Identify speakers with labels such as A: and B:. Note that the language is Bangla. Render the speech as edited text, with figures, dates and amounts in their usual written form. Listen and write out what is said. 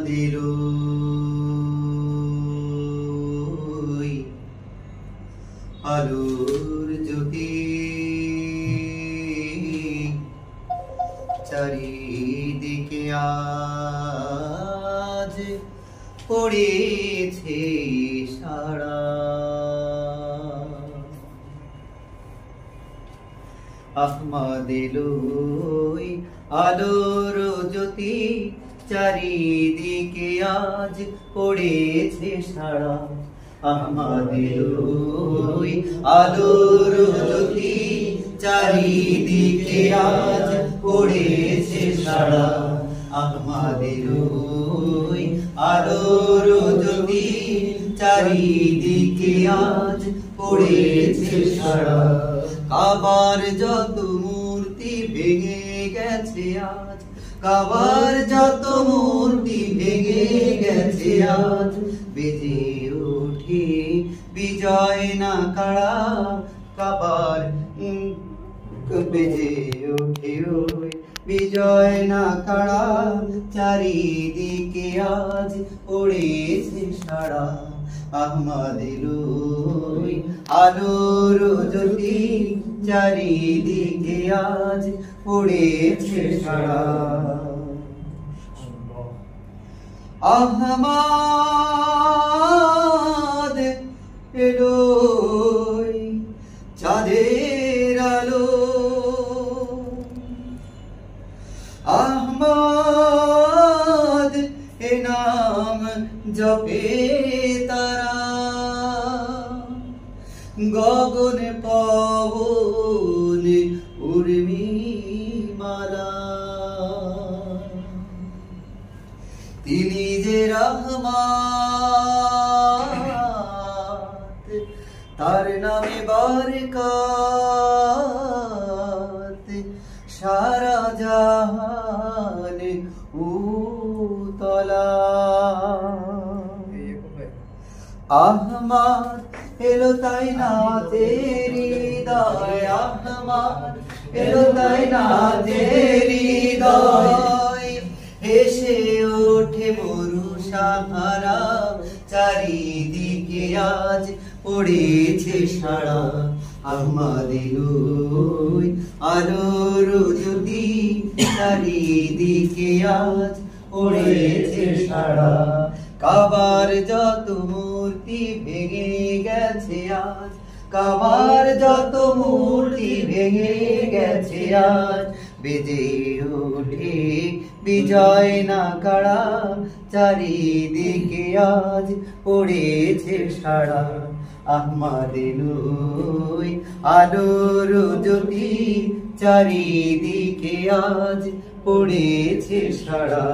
A: আমাদের আলোর জ্যোতি চারিদিকে আজ পড়েছে সারা। আমাদের আলোর জ্যোতি চারিদিকে আজ পড়েছে সারা। আমাদের আলোর জ্যোতি চারিদিকে আজ পড়েছে সারা। আমাদের আলোর জ্যোতি চারিদিকে আজ পড়েছে সারা। কাবার যত মূর্তি ভেঙে গেছে আজ, কাবার যত মূর্তি ভেঙে গেছে আজ, বেজে ওঠে বিজয় নাকাড়া। কাবার বেজে ওঠে বিজয় নাকাড়া, চারিদিকে আজ পড়েছে সারা। আমাদের আলোর জ্যোতি চারিদিকে আজ পড়েছে সারা। আহমদ এলো চাঁদের আলো, আহমদ এ নাম জপে তারা। গগন পবন উর্মি মালা, তিনি যে রহমত, তার নামে বরকত, সারা জাহান উতলা। আহমদ এলো তাই না তেরি হৃদয়, আহমদ এলো তাই না তেরি হৃদয়, হেসে ওঠে মরু সাহারা, চারিদিকে আজ পড়েছে সারা। আমাদের আলোর জ্যোতি চারিদিকে আজ পড়েছে সারা। কাবার যত মূর্তি ভেঙে গেছে আজ, কাবার যত মূর্তি ভেঙে গেছে আজ, বেজে ওঠে বিজয় নাকাড়া, চারিদিকে আজ পড়েছে সারা। আমাদের আলোর জ্যোতি চারিদিকে আজ পড়েছে সারা।